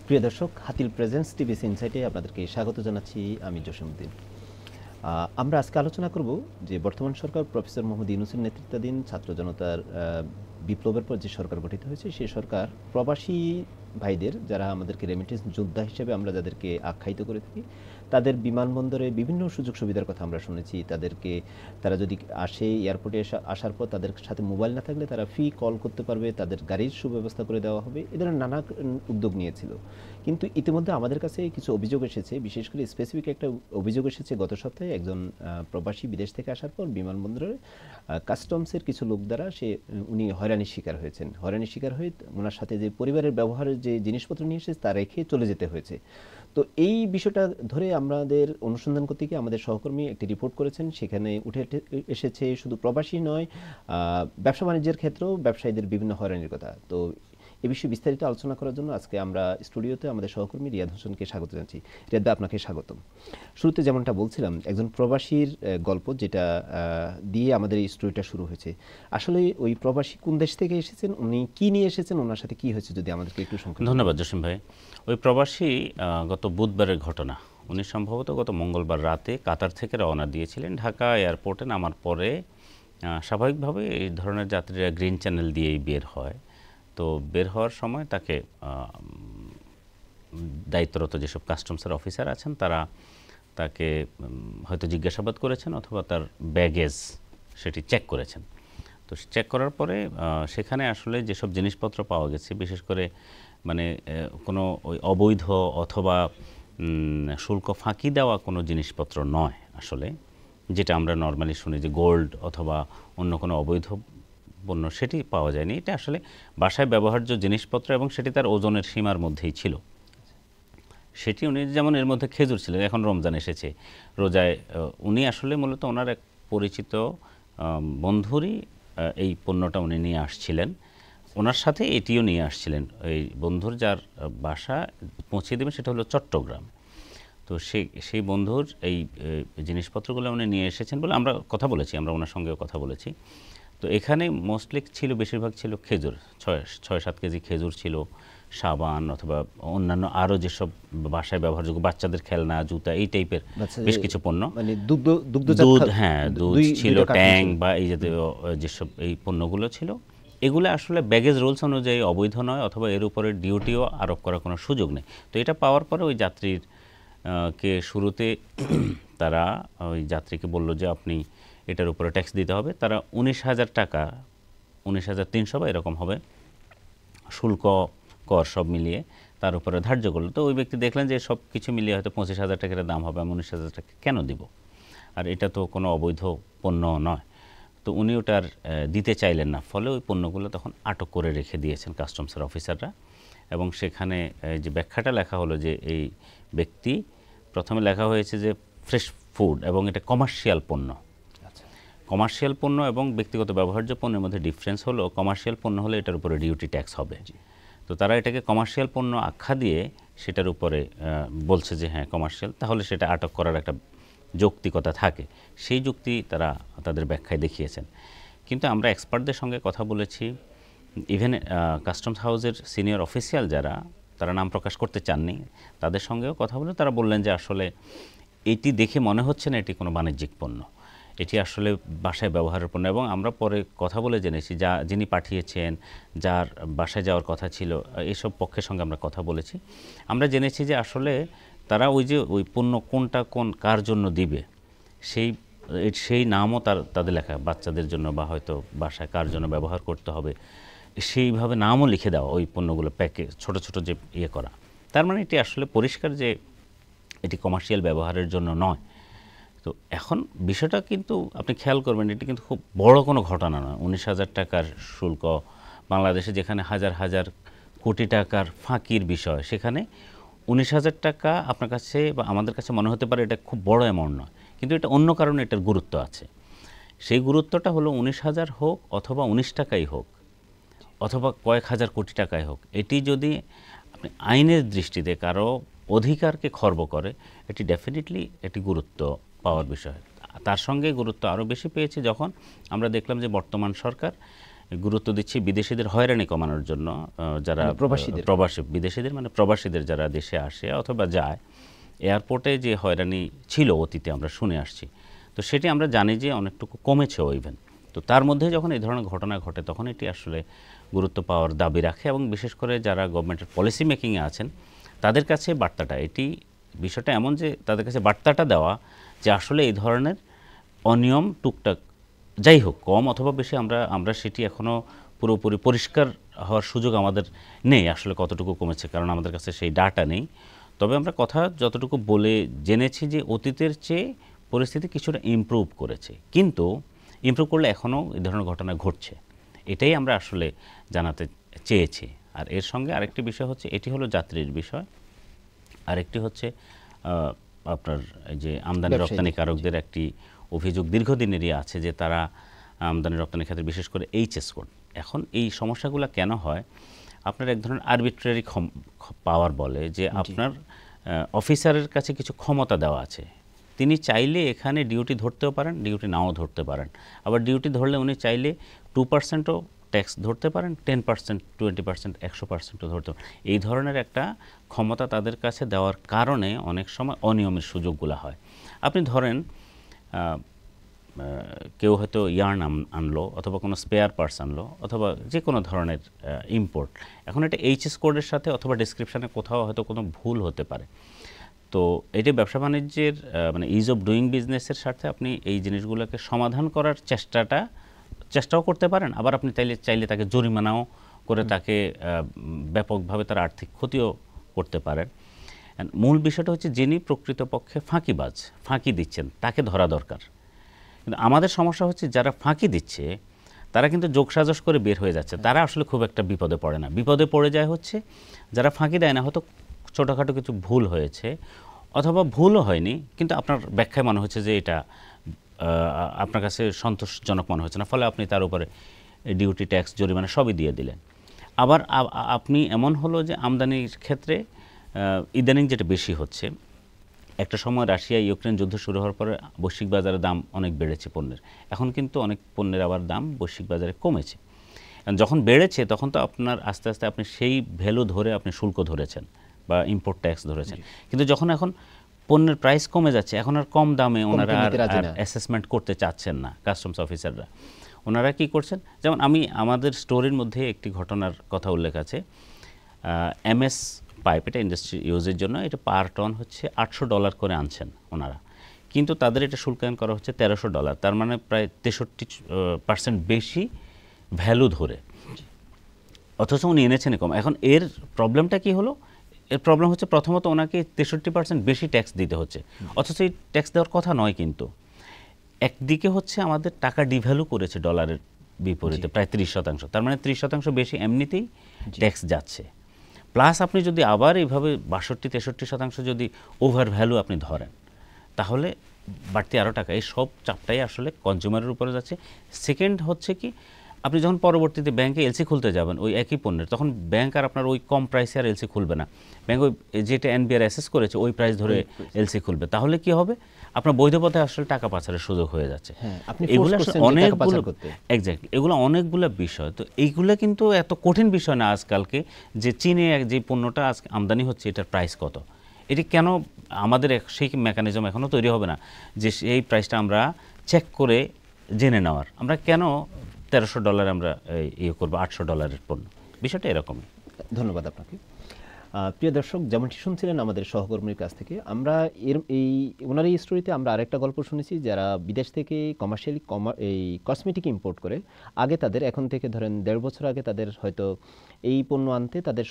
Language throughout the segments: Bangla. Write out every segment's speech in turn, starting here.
প্রিয় দর্শক, হাতিল প্রেজেন্স টিভিস ইনসাইটে আপনাদেরকে স্বাগত জানাচ্ছি। আমি জসীমউদ্দিন। আমরা আজকে আলোচনা করব যে বর্তমান সরকার প্রফেসর মোহাম্মদ ইউনূসের নেতৃত্বাধীন ছাত্র জনতার বিপ্লবের পর যে সরকার গঠিত হয়েছে, সেই সরকার প্রবাসী ভাইদের, যারা আমাদেরকে রেমিটেন্স যোদ্ধা হিসেবে আমরা যাদেরকে আখ্যায়িত করে থাকি, তাদের বিমানবন্দরে বিভিন্ন সুযোগ সুবিধার কথা আমরা শুনেছি। তারা যদি আসে, এয়ারপোর্টে আসার পর তাদের সাথে মোবাইল না থাকলে তারা ফ্রি কল করতে পারবে, তাদের গাড়ির সুব্যবস্থা করে দেওয়া হবে, এ ধরনের নানা উদ্যোগ নিয়েছিল। কিন্তু ইতিমধ্যে আমাদের কাছে কিছু অভিযোগ এসেছে, বিশেষ করে স্পেসিফিক একটা অভিযোগ এসেছে গত সপ্তাহে একজন প্রবাসী বিদেশ থেকে আসার পর বিমানবন্দরে কাস্টমসের কিছু লোক দ্বারা উনি হয়রানির শিকার হয়েছেন। হয়রানির শিকার হয়ে ওনার সাথে যে পরিবারের ব্যবহারের যে জিনিসপত্র নিয়ে এসেছে তা রেখে চলে যেতে হয়েছে। তো এই বিষয়টা ধরে আমাদের অনুসন্ধান করতে গিয়ে আমাদের সহকর্মী একটি রিপোর্ট করেছেন। সেখানে উঠে এসেছে শুধু প্রবাসী নয়, ব্যবসা বাণিজ্যের ক্ষেত্রেও ব্যবসায়ীদের বিভিন্ন হয়রানির কথা। তো এ বিষয়ে বিস্তারিত আলোচনা করার জন্য আজকে আমরা স্টুডিওতে আমাদের সহকর্মী রিয়াদ হোসেনকে স্বাগত জানাচ্ছি। রিয়াদ ভাই, আপনাকে স্বাগতম। শুরুতে যেমনটা বলছিলাম, একজন প্রবাসীর গল্প, যেটা দিয়ে আমাদের এই স্টোরিটা শুরু হয়েছে। আসলে ওই প্রবাসী কোন দেশ থেকে এসেছেন, উনি কি নিয়ে এসেছেন, ওনার সাথে কি হয়েছে, যদি আমাদেরকে একটু সংক্ষেপে। ধন্যবাদ জসীম ভাই। ওই প্রবাসী গত বুধবারের ঘটনা। উনি সম্ভবত গত মঙ্গলবার রাতে কাতার থেকে রওনা দিয়েছিলেন। ঢাকা এয়ারপোর্টে নামার পরে স্বাভাবিকভাবে এই ধরনের যাত্রীরা গ্রিন চ্যানেল দিয়েই বের হয়। তো বের হওয়ার সময় তাকে দায়িত্বরত যেসব কাস্টমসের অফিসার আছেন তারা তাকে হয়তো জিজ্ঞাসাবাদ করেছেন অথবা তার ব্যাগেজ সেটি চেক করেছেন। তো চেক করার পরে সেখানে আসলে যেসব জিনিসপত্র পাওয়া গেছে, বিশেষ করে মানে কোনো ওই অবৈধ অথবা শুল্ক ফাঁকি দেওয়া কোনো জিনিসপত্র নয় আসলে, যেটা আমরা নর্মালি শুনি যে গোল্ড অথবা অন্য কোনো অবৈধ পণ্য, সেটি পাওয়া যায়নি। এটা আসলে বাসায় ব্যবহার্য জিনিসপত্র এবং সেটি তার ওজনের সীমার মধ্যেই ছিল। সেটি উনি যেমন এর মধ্যে খেজুর ছিল, এখন রমজান এসেছে, রোজায় উনি আসলে মূলত ওনার এক পরিচিত বন্ধুরই এই পণ্যটা উনি নিয়ে আসছিলেন, ওনার সাথে এটিও নিয়ে আসছিলেন। এই বন্ধুর যার বাসা পৌঁছে দেবেন সেটা হলো চট্টগ্রাম। তো সেই বন্ধুর এই জিনিসপত্রগুলো উনি নিয়ে এসেছেন বলে আমরা কথা বলেছি, আমরা ওনার সঙ্গেও কথা বলেছি। তো এখানে মোস্টলি ছিল, বেশিরভাগ ছিল খেজুর, 6-7 কেজি খেজুর ছিল, সাবান অথবা অন্যান্য আরও যেসব বাসায় ব্যবহারযোগ্য বাচ্চাদের খেলনা, জুতা, এই টাইপের বেশ কিছু পণ্য, মানে দুধ, হ্যাঁ দুধ ছিল, ট্যাং বা এই জাতীয় যেসব এই পণ্যগুলো ছিল, এগুলো আসলে ব্যাগেজ রুলস অনুযায়ী অবৈধ নয় অথবা এর উপরে ডিউটিও আরোপ করার কোনো সুযোগ নেই। তো এটা পাওয়ার পরে ওই যাত্রীর কে শুরুতে তারা ওই যাত্রীকে বলল যে আপনি এটার উপরে ট্যাক্স দিতে হবে। তারা 19,000 টাকা, 19,300 বা এরকম হবে শুল্ক কর সব মিলিয়ে তার উপরে ধার্য করলো। তো ওই ব্যক্তি দেখলেন যে সব কিছু মিলিয়ে হয়তো 25,000 টাকার দাম হবে, আমি 19,000 টাকা কেন দিব, আর এটা তো কোনো অবৈধ পণ্য নয়। তো উনি ওটার দিতে চাইলেন না, ফলে ওই পণ্যগুলো তখন আটক করে রেখে দিয়েছেন কাস্টমসের অফিসাররা। এবং সেখানে যে ব্যাখ্যাটা লেখা হলো যে এই ব্যক্তি, প্রথমে লেখা হয়েছে যে ফ্রেশ ফুড এবং এটা কমার্শিয়াল পণ্য। কমার্শিয়াল পণ্য এবং ব্যক্তিগত ব্যবহার্য পণ্যের মধ্যে ডিফারেন্স হলো, কমার্শিয়াল পণ্য হলে এটার উপরে ডিউটি ট্যাক্স হবে। তো তারা এটাকে কমার্শিয়াল পণ্য আখ্যা দিয়ে সেটার উপরে বলছে যে হ্যাঁ কমার্শিয়াল, তাহলে সেটা আটক করার একটা যৌক্তিকতা থাকে। সেই যুক্তি তারা তাদের ব্যাখ্যায় দেখিয়েছেন। কিন্তু আমরা এক্সপার্টদের সঙ্গে কথা বলেছি, ইভেন কাস্টমস হাউসের সিনিয়র অফিসিয়াল যারা, তারা নাম প্রকাশ করতে চাননি, তাদের সঙ্গেও কথা বলে তারা বললেন যে আসলে এটি দেখে মনে হচ্ছে না এটি কোনো বাণিজ্যিক পণ্য, এটি আসলে বাসায় ব্যবহারের পণ্য। এবং আমরা পরে কথা বলে জেনেছি যিনি পাঠিয়েছেন, যার বাসায় যাওয়ার কথা ছিল, এইসব পক্ষের সঙ্গে আমরা কথা বলেছি। আমরা জেনেছি যে আসলে তারা ওই পণ্য কোনটা কার জন্য দিবে সেই নামও তাদের লেখা, বাচ্চাদের জন্য বা হয়তো বাসায় কার জন্য ব্যবহার করতে হবে সেইভাবে নামও লিখে দেওয়া, ওই পণ্যগুলো প্যাকেজ ছোট ছোট যে করা। তার মানে এটি আসলে পরিষ্কার যে এটি কমার্শিয়াল ব্যবহারের জন্য নয়। তো এখন বিষয়টা কিন্তু আপনি খেয়াল করবেন, এটি কিন্তু খুব বড় কোনো ঘটনা নয়। 19,000 টাকার শুল্ক বাংলাদেশে, যেখানে হাজার হাজার কোটি টাকার ফাঁকির বিষয়, সেখানে 19,000 টাকা আপনার কাছে বা আমাদের কাছে মনে হতে পারে এটা খুব বড় অ্যামাউন্ট নয়, কিন্তু এটা অন্য কারণে এটার গুরুত্ব আছে। সেই গুরুত্বটা হলো 19,000 হোক অথবা 19 টাকাই হোক অথবা কয়েক হাজার কোটি টাকাই হোক, এটি যদি আপনি আইনের দৃষ্টিতে কারো অধিকারকে খর্ব করে, এটি ডেফিনেটলি এটি গুরুত্ব পাওয়ার বিষয়। তার সঙ্গে গুরুত্ব আরও বেশি পেয়েছে যখন আমরা দেখলাম যে বর্তমান সরকার গুরুত্ব দিচ্ছি বিদেশিদের হয়রানি কমানোর জন্য, যারা বিদেশিদের মানে প্রবাসীদের যারা দেশে আসে অথবা যায়, এয়ারপোর্টে যে হয়রানি ছিল অতীতে আমরা শুনে আসছি, তো সেটি আমরা জানি যে অনেকটুকু কমেছেও ইভেন। তো তার মধ্যে যখন এই ধরনের ঘটনা ঘটে তখন এটি আসলে গুরুত্ব পাওয়ার দাবি রাখে, এবং বিশেষ করে যারা গভর্নমেন্টের পলিসি মেকিংয়ে আছেন তাদের কাছে বার্তাটা, এটি বিষয়টা এমন যে তাদের কাছে বার্তাটা দেওয়া যে আসলে এই ধরনের অনিয়ম টুকটাক যাই হোক কম অথবা বেশি, আমরা সেটি এখনও পুরোপুরি পরিষ্কার হওয়ার সুযোগ আমাদের নেই আসলে কতটুকু কমেছে, কারণ আমাদের কাছে সেই ডাটা নেই। তবে আমরা কথা যতটুকু বলে জেনেছি যে অতীতের চেয়ে পরিস্থিতি কিছুটা ইমপ্রুভ করেছে, কিন্তু ইমপ্রুভ করলে এখনও এই ধরনের ঘটনা ঘটছে, এটাই আমরা আসলে জানাতে চেয়েছি। আর এর সঙ্গে আরেকটি বিষয় হচ্ছে, এটি হলো যাত্রীর বিষয়, আরেকটি হচ্ছে আপনার এই যে আমদানি রপ্তানিকারকদের একটি অভিযোগ দীর্ঘদিনেরই আছে যে তারা আমদানি রপ্তানির ক্ষেত্রে বিশেষ করে এইচএস কোড, এখন এই সমস্যাগুলো কেন হয়, আপনার এক ধরনের আরবিট্রারি পাওয়ার বলে যে আপনার অফিসারের কাছে কিছু ক্ষমতা দেওয়া আছে, তিনি চাইলে এখানে ডিউটি ধরতেও পারেন, ডিউটি নাও ধরতে পারেন, আবার ডিউটি ধরলে উনি চাইলে 2%ও ট্যাক্স ধরতে পারেন, 10%, 20%, 100%ও ধরতে পারেন। এই ধরনের একটা ক্ষমতা তাদের কাছে দেওয়ার কারণে অনেক সময় অনিয়মের সুযোগগুলো হয়। আপনি ধরেন কেউ হয়তো ইয়ার্ন আনলো অথবা কোনো স্পেয়ার পার্টস আনলো অথবা যে কোনো ধরনের ইম্পোর্ট, এখন এটা এইচএস কোডের সাথে অথবা ডেসক্রিপশানে কোথাও হয়তো কোনো ভুল হতে পারে। তো এটি ব্যবসা বাণিজ্যের মানে ইজ অফ ডুইং বিজনেসের সাথে আপনি এই জিনিসগুলোকে সমাধান করার চেষ্টাও করতে পারেন, আবার আপনি চাইলে তাকে জরিমানাও করে তাকে ব্যাপকভাবে তার আর্থিক ক্ষতিও করতে পারেন। মূল বিষয়টা হচ্ছে যিনি প্রকৃতপক্ষে ফাঁকিবাজ, ফাঁকি দিচ্ছেন, তাকে ধরা দরকার। কিন্তু আমাদের সমস্যা হচ্ছে যারা ফাঁকি দিচ্ছে তারা কিন্তু যোগসাজশ করে বের হয়ে যাচ্ছে, তারা আসলে খুব একটা বিপদে পড়ে না। বিপদে পড়ে যায় হচ্ছে যারা ফাঁকি দেয় না, হয়তো ছোটোখাটো কিছু ভুল হয়েছে অথবা ভুলও হয়নি, কিন্তু আপনার ব্যাখ্যায় মনে হচ্ছে যে এটা আপনার কাছে সন্তোষজনক মনে হচ্ছে না, ফলে আপনি তার উপরে ডিউটি, ট্যাক্স, জরিমানা সবই দিয়ে দিলেন। আবার আপনি এমন হলো যে আমদানির ক্ষেত্রে ইদানিং যেটা বেশি হচ্ছে, একটা সময় রাশিয়া ইউক্রেন যুদ্ধ শুরু হওয়ার পরে বৈশ্বিক বাজারে দাম অনেক বেড়েছে পণ্যের, এখন কিন্তু অনেক পণ্যের আবার দাম বৈশ্বিক বাজারে কমেছে। যখন বেড়েছে তখন তো আপনার আস্তে আস্তে আপনি সেই ভ্যালু ধরে আপনি শুল্ক ধরেছেন বা ইম্পোর্ট ট্যাক্স ধরেছেন, কিন্তু যখন এখন পণ্যের প্রাইস কমে যাচ্ছে, এখন আর কম দামে ওনারা আর অ্যাসেসমেন্ট করতে চাচ্ছেন না কাস্টমস অফিসাররা। ওনারা কি করছেন, যেমন আমাদের স্টোরির মধ্যে একটি ঘটনার কথা উল্লেখ আছে, এমএস পাইপ, এটা ইন্ডাস্ট্রি ইউজের জন্য, এটা পার টন হচ্ছে $800 করে আনছেন ওনারা, কিন্তু তাদের এটা শুল্কায়ন করা হচ্ছে $1300, তার মানে প্রায় 63% বেশি ভ্যালু ধরে, অথচ উনি এনেছেন কম। এখন এর প্রবলেমটা কি হলো, এর প্রবলেম হচ্ছে প্রথমত ওনাকে 63% বেশি ট্যাক্স দিতে হচ্ছে, অথচ এই ট্যাক্স দেওয়ার কথা নয়। কিন্তু একদিকে হচ্ছে আমাদের টাকা ডিভ্যালু করেছে ডলারের বিপরীতে প্রায় 30%, তার মানে 30% বেশি এমনিতেই ট্যাক্স যাচ্ছে, প্লাস আপনি যদি আবার এইভাবে 62-63% যদি ওভার ভ্যালু আপনি ধরেন, তাহলে বাড়তি আরও টাকা, এই সব চাপটাই আসলে কনজিউমারের উপরে যাচ্ছে। সেকেন্ড হচ্ছে কি, আপনি যখন পরবর্তীতে ব্যাংকে এলসি খুলতে যাবেন ওই একই পণ্যের, তখন ব্যাংক আর আপনার ওই কম প্রাইসে আর এলসি খুলবে না, ব্যাংক ওই যেটা এনবিআর অ্যাসেস করেছে ওই প্রাইস ধরে এলসি খুলবে। তাহলে কি হবে, আপনার বৈধ পথে আসলে টাকা পাচারের সুযোগ হয়ে যাচ্ছে। এগুলো অনেকগুলো এক্স্যাক্টলি, এগুলো অনেকগুলো বিষয়। তো এইগুলো কিন্তু এত কঠিন বিষয় না আজকালকে, যে চীনে যে পণ্যটা আজকে আমদানি হচ্ছে এটার প্রাইস কত, এটি কেন আমাদের সেই মেকানিজম এখনও তৈরি হবে না যে এই প্রাইসটা আমরা চেক করে জেনে নেওয়ার, আমরা কেন $1300 আমরা ইয়ে করবো $800 পণ্য, বিষয়টা এরকমই। ধন্যবাদ আপনাকে। প্রিয় দর্শক, যেমনটি শুনছিলেন আমাদের সহকর্মীর কাছ থেকে, আমরা ওনার এই স্টোরিতে আমরা আরেকটা গল্প শুনেছি, যারা বিদেশ থেকে কমার্শিয়ালি এই কসমেটিক ইম্পোর্ট করে, আগে তাদের, এখন থেকে ধরেন 1.5 বছর আগে তাদের হয়তো এই পণ্য আনতে তাদের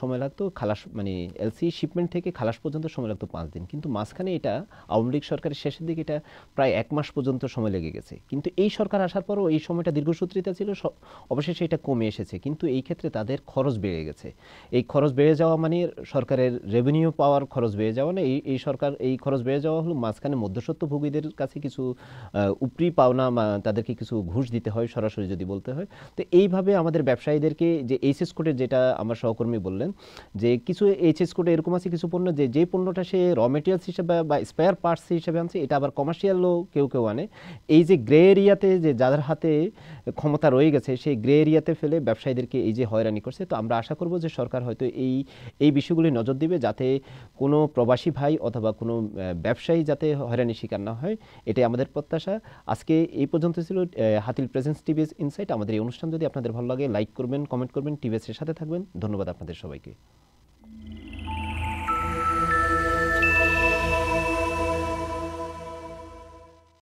সময় লাগতো খালাস, মানে এলসি শিপমেন্ট থেকে খালাস পর্যন্ত সময় লাগতো 5 দিন, কিন্তু মাঝখানে এটা আওয়ামী লীগ সরকারের শেষের দিকে এটা প্রায় 1 মাস পর্যন্ত সময় লেগে গেছে। কিন্তু এই সরকার আসার পরও এই সময়টা দীর্ঘসূত্রিতা ছিল, অবশেষে এটা কমে এসেছে, কিন্তু এই ক্ষেত্রে তাদের খরচ বেড়ে গেছে। এই খরচ বেড়ে যাওয়া মানে মানে সরকারের রেভিনিউ পাওয়ার খরচ বেড়ে যাওয়া না, এই সরকার এই খরচ বেড়ে যাওয়া হলো মাঝখানে মধ্যস্বত্বভোগীদের কাছে কিছু উপরি পাওনা তাদেরকে কিছু ঘুষ দিতে হয় সরাসরি যদি বলতে হয়। তো এইভাবে আমাদের ব্যবসায়ীদেরকে যে এইচএস কোডের, যেটা আমার সহকর্মী বললেন যে কিছু এইচএস কোডে এরকম আছে কিছু পণ্য যে পণ্যটা সে র মেটেরিয়ালস হিসেবে বা স্পেয়ার পার্টস হিসেবে আনছে, এটা আবার কমার্শিয়ালও কেউ আনে। এই যে গ্রে এরিয়াতে যে যাদের হাতে ক্ষমতা রয়ে গেছে সেই গ্রে এরিয়াতে ফেলে ব্যবসায়ীদেরকে এই যে হয়রানি করছে। তো আমরা আশা করব যে সরকার হয়তো এই বিষয়গুলি নজর দিবে, যাতে কোনো প্রবাসী ভাই অথবা কোনো ব্যবসায়ী যাতে হয়রানি শিকার না হয়, এটাই আমাদের প্রত্যাশা। আজকে এই পর্যন্ত ছিল হাতিল প্রেজেন্স টিভিএস ইনসাইট। আমাদের এই অনুষ্ঠান যদি আপনাদের ভালো লাগে লাইক করবেন, কমেন্ট করবেন, টিভিএস এর সাথে থাকবেন। ধন্যবাদ আপনাদের সবাইকে।